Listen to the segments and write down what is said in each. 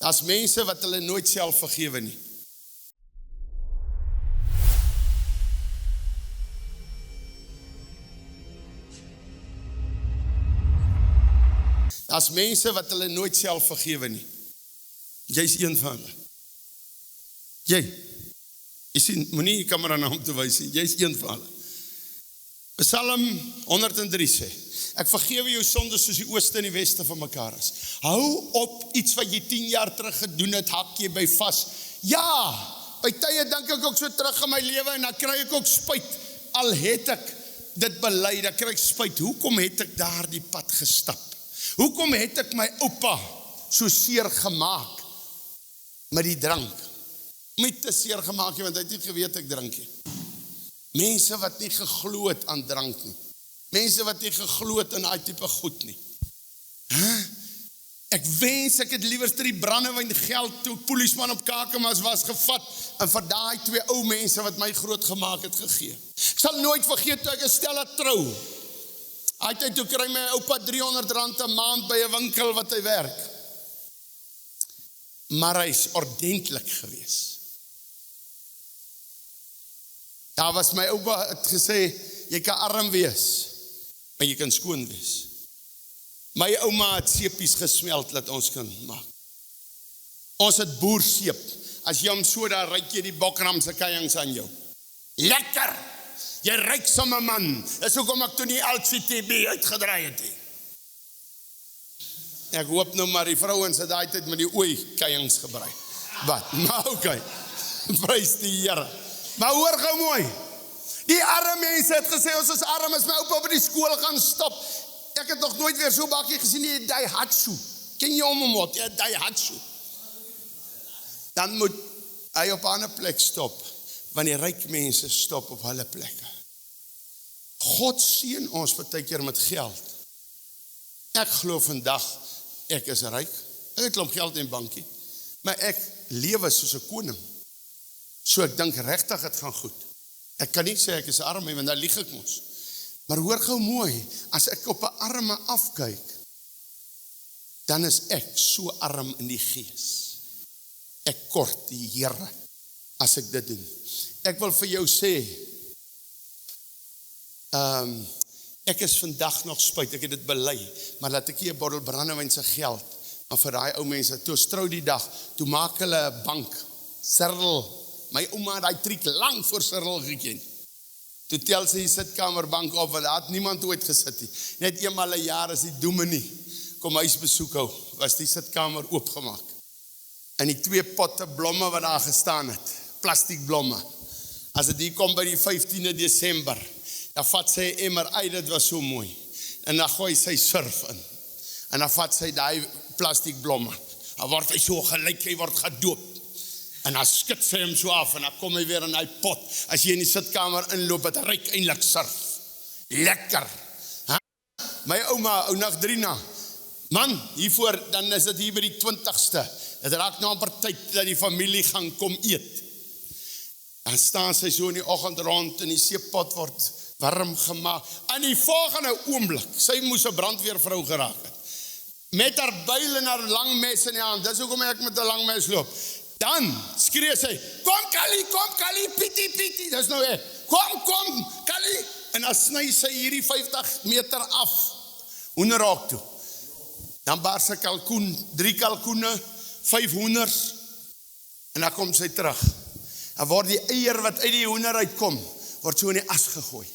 Daar's mense wat hulle nooit self vergewe nie. Daar's mense wat hulle nooit self vergewe nie. Jy's een van hulle. Jy sien, moenie die kamera na hom toe wys nie, jy's een van hulle. Psalm 103 sê, ek vergewe jou sondes soos die ooste en die weste van mekaar is. Hou op iets wat jy 10 jaar terug gedoen het, hak jy by vas. Ja, by tye dink ek ook so terug in my lewe en dan kry ek ook spyt. Al het ek dit bely, dan kry ek spyt. Hoekom het ek daar die pad gestap? Hoekom het ek my oupa so seer gemaak met die drank? Met te seer gemaak, want hy het nie geweet ek drink nie. Mense wat nie geglo het aan drank nie. Mense wat nie geglo het in daai tipe goed nie. Ek wens ek het liewer die brandewyn geld toe polisman op Kakamas was gevat en vir daai 2 ou mense wat my groot gemaak het gegee. Ek sal nooit vergeet toe ek Stella trou. Hy het toe kry my oupa R300 'n maand by 'n winkel wat hy werk. Maar hy is ordentlik gewees. Daar was my oupa het gesê, jy kan arm wees, maar jy kan skoon wees. My ouma het seepies gesmeld, laat ons kan maak. Ons het boerseep, as jy hom so daar ryk jy die Bokramse kajings aan jou. Lekker! Jy ryk sommer man, dis hoekom ek toe nie LCTB uitgedraai het nie. Ek hoop nou maar die vrouens het daai tyd met die ooi kajings gebruik. Wat? Maar okay, prys die Here. Maar hoor gou mooi, die arme mense het gesê, ons is arm, as my oupa by die skool gaan stop. Ek het nog nooit weer so bakkie gesien, die Daihatsu. Ken jy hom wat? Ja, Daihatsu. Dan moet hy op 'n ander plek stop, want die ryk mense stop op hulle plekke. God seën ons partykeer met geld. Ek glo vandag, ek is ryk, ek het 'n klomp geld in die bankie, maar ek lewe soos 'n koning. So ek dink regtig het gaan goed. Ek kan nie sê ek is arm, want dan lieg ek mos. Maar hoor gou mooi, as ek op 'n arme afkyk, dan is ek so arm in die gees. Ek kort die Here as ek dit doen. Ek wil vir jou sê, ek is vandag nog spyt, ek het dit bely, maar laat ek hier 'n bottel brandewyn se geld, maar vir daai ou mense, toe strou die dag, toe maak hulle 'n bank, Cyril, my ouma het daai triek lang voor Cyril geken. Toe tel sy die sitkamerbank op, want daar het niemand ooit gesit nie. Net eenmal 'n jaar as die dominee kom huisbesoek hou, was die sitkamer oopgemaak. En die 2 potte blomme wat daar gestaan het, plastiekblomme. As dit hier kom by die 15de Desember, dan vat sy 'n emmer uit, dit was so mooi. En dan gooi sy surf in. En dan vat sy daai plastiekblomme. Dan word hy so gelyk, hy word gedoop. En dan skud sy hom so af, en dan kom hy weer in die pot. As jy in die sitkamer inloop, het ryk eintlik surf. Lekker. My ouma, ou Nagdrina, man, hiervoor, dan is dit hier by die 20ste. Het raak nou amper tyd dat die familie gaan kom eet. Dan staan sy so in die oggend rond, en die seepot word warm gemaak. En die volgende oomblik, sy moes 'n brandweervrou geraak het. Met haar byl en haar lang mes in die hand, dis hoekom ek met 'n lang mes loop. Dan skree sy, kom Kali, piti, dis nou kom, Kali, en dan sny sy hierdie 50 meter af, hoenderhok toe. Dan baar sy kalkoen, 3 kalkoene, 5 hoenders, en dan kom sy terug. Dan word die eier wat uit die hoender uitkom, word so in die as gegooi.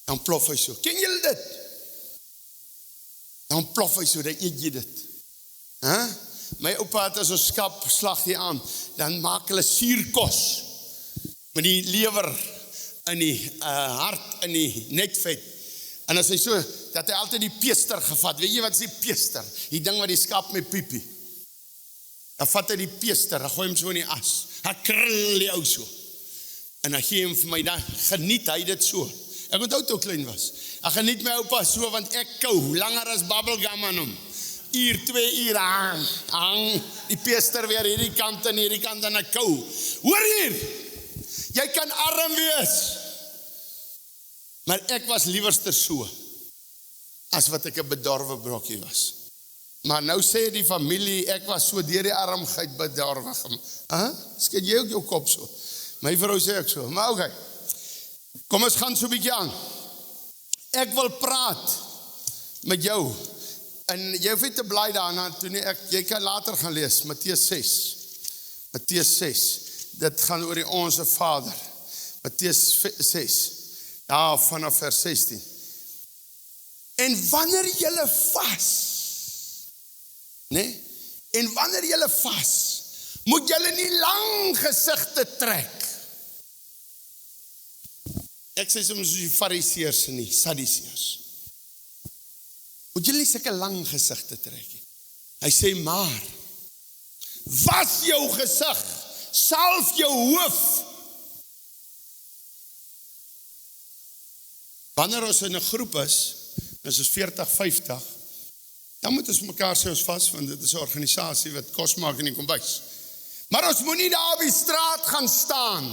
Dan plof hy so, ken julle dit? Dan plof hy so, dan eet jy dit. My oupa het as ons skap slag die aan, dan maak hulle suurkos, met die lewer in die hart in die nekvet. En as hy so, dat hy altyd die peester gevat, weet jy wat is die peester? Die ding wat die skap met piepie. Dan vat hy die peester, dan gooi hom so in die as, dan krul die ou so. En dan gee hom vir my, dan geniet hy dit so. Ek onthou toe klein was. Ek geniet my oupa so, want ek kou, langer as bubblegum aan hom. 2 uur hang, die peester weer hierdie kant en ek kou. Hoor hier, jy kan arm wees, maar ek was liewerster so, as wat ek 'n bedorwe brokkie was. Maar nou sê die familie, ek was so deur die armheid bedorwig. Skud jy ook jou kop so? My vrou sê ek so, maar okay. Kom ons gaan so 'n bietjie aan. Ek wil praat met jou. En jy hoef nie te bly daarna toe nie, jy kan later gaan lees, Matteus 6. Matteus 6, dit gaan oor die Onse Vader. Matteus 6, ja, vanaf vers 16. En wanneer julle vas, nee, en wanneer julle vas, moet julle nie lang gesigte trek. Ek sê soms die fariseërs nie, Sadduseërs. Moet julle nie sulke lang gesigte trek nie. Hy sê maar, was jou gesig, salf jou hoof. Wanneer ons in 'n groep is, ons is 40, 50, dan moet ons mekaar sê ons vas, want dit is 'n organisasie wat kos maak in die kombuis. Maar ons moet nie daar op die straat gaan staan,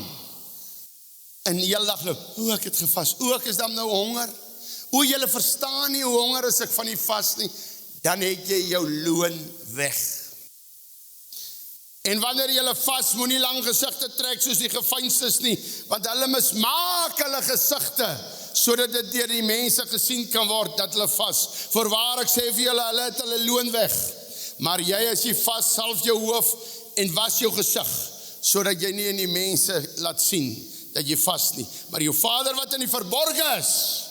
en die hele dag loop, ek het gevas, ek is dan nou honger, julle verstaan nie hoe honger is ek van die vas nie, dan het jy jou loon weg. En wanneer julle vas, moet nie lang gesigte trek soos die gefeinstes nie, want hulle mismaak hulle gesigte, sodat dit deur die mense gesien kan word dat hulle vas. Voorwaar ek sê vir julle, hulle het hulle loon weg. Maar jy as jy vas, salf jou hoof en was jou gesig, sodat jy nie in die mense laat sien dat jy vas nie. Maar jou Vader wat in die verborge is,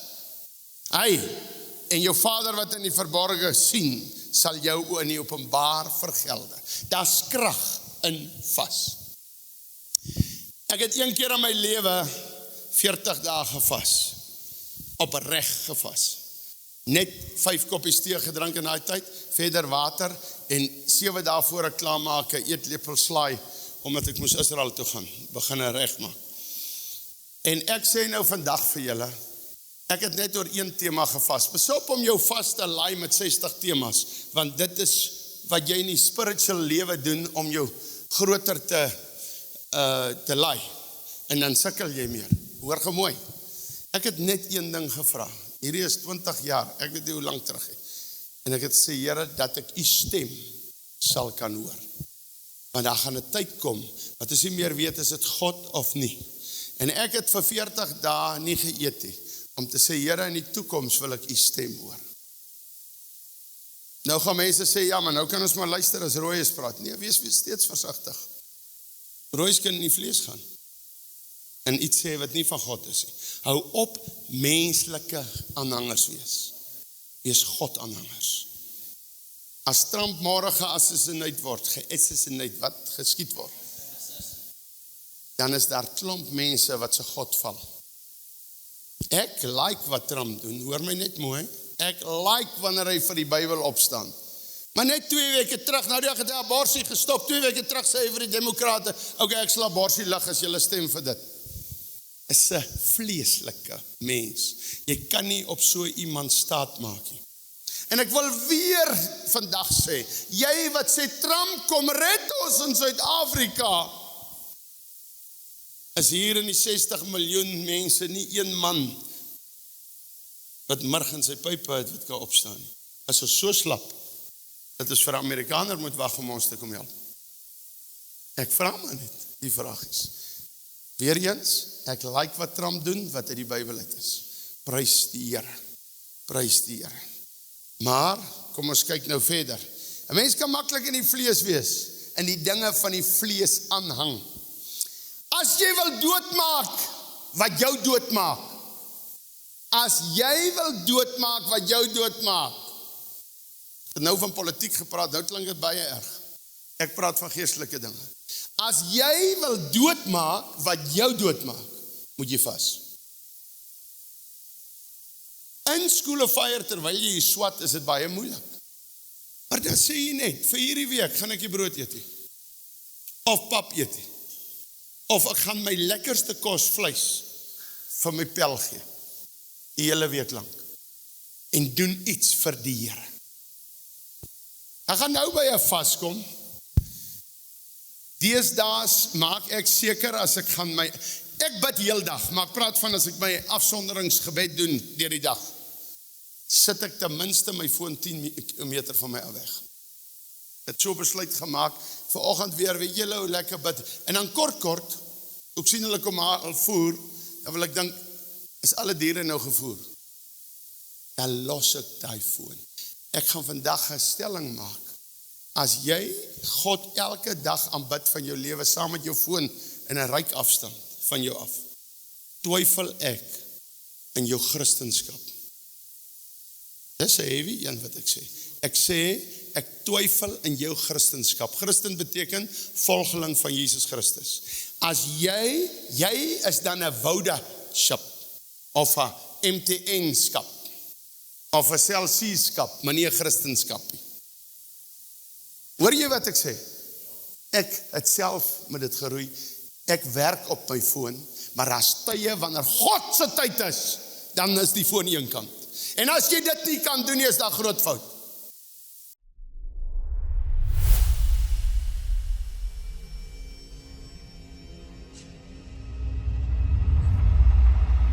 en jou Vader wat in die verborge sien, sal jou in die openbaar vergelde. Daar's krag in vas. Ek het een keer in my lewe 40 dae gevas. Opreg gevas. Net 5 koppies tee gedrink in daai tyd, verder water, en 7 dae voor ek klaar maak, 'n eetlepel slaai, omdat ek moes Israel toe gaan, begin reg maak. En ek sê nou vandag vir julle, ek het net oor een tema gevas. Besop om jou vas te laai met 60 temas, want dit is wat jy in die spiritual lewe doen om jou groter te laai. En dan sukkel jy meer. Hoor gemooi. Ek het net een ding gevra. Hierdie is 20 jaar, ek weet nie hoe lang terug nie. En ek het sê, Here, dat ek u stem sal kan hoor. Want daar gaan 'n tyd kom, wat ons nie meer weet, is dit God of nie. En ek het vir 40 dae nie geëet nie, om te sê, Here, in die toekoms wil ek u stem hoor. Nou gaan mense sê, ja, maar nou kan ons maar luister as rooies praat. Nee, wees steeds versigtig. Rooies kan in die vlees gaan. En iets sê wat nie van God is nie. Hou op menslike aanhangers wees. Wees God aanhangers. As Trump môre geassassineer word, wat geskiet word, dan is daar klomp mense wat se God val. Ek like wat Trump doen, hoor my net mooi. Ek like wanneer hy vir die Bybel opstaan. Maar net 2 weke terug, nou die het die aborsie gestop, 2 weke terug sê hy vir die demokrate, okay, ek sal aborsie lig as julle stem vir dit. Is 'n vleeslike mens. Jy kan nie op so iemand staat maak nie. En ek wil weer vandag sê, jy wat sê Trump kom red ons in Suid-Afrika, is hier in die 60 miljoen mense nie een man wat murg in sy pype het wat kan opstaan nie. As ons so slap, dat ons vir 'n Amerikaner moet wag om ons te kom help. Ek vra maar net die vragies. Weereens, ek like wat Trump doen, wat uit die Bybel uit is. Prys die Here. Prys die Here. Maar, kom ons kyk nou verder. 'n Mens kan maklik in die vlees wees, en die dinge van die vlees aanhang. As jy wil doodmaak, wat jou doodmaak. As jy wil doodmaak, wat jou doodmaak. Ek het nou van politiek gepraat, nou klink dit baie erg. Ek praat van geestelike dinge. As jy wil doodmaak, wat jou doodmaak, moet jy vas. In School of Fire, terwyl jy swat, is dit baie moeilik. Maar dan sê jy net, vir hierdie week gaan ek die brood eet, of pap eet, of ek gaan my lekkerste kos vleis vir my pel gee, die hele week lang, en doen iets vir die Here. Ek gaan nou by 'n vas kom. Deesdae maak ek seker as ek gaan ek bid heeldag, maar ek praat van as ek my afsonderingsgebed doen deur die dag, sit ek ten minste my foon 10 meter van my af weg. Het so besluit gemaak, vanoggend weer, weet julle hoe lekker bid, en dan kort, ek sien hulle kom al voer, dan wil ek dink, is alle diere nou gevoer? Dan los ek die foon. Ek gaan vandag 'n stelling maak, as jy God elke dag aanbid van jou lewe, saam met jou foon, in 'n ryk afstand van jou af, twyfel ek in jou Christenskap. Dis 'n heavy een wat ek sê. Ek sê, ek twyfel in jou Christenskap. Christen beteken volgeling van Jesus Christus. As jy is dan 'n Voda-skap, of 'n MTN-skap, of 'n Celsius-skap, maar nie 'n Christenskap nie. Hoor jy wat ek sê? Ek het self met dit geroei. Ek werk op my foon, maar as tye wanneer God se tyd is, dan is die foon eenkant. En as jy dit nie kan doen nie, is daar groot fout.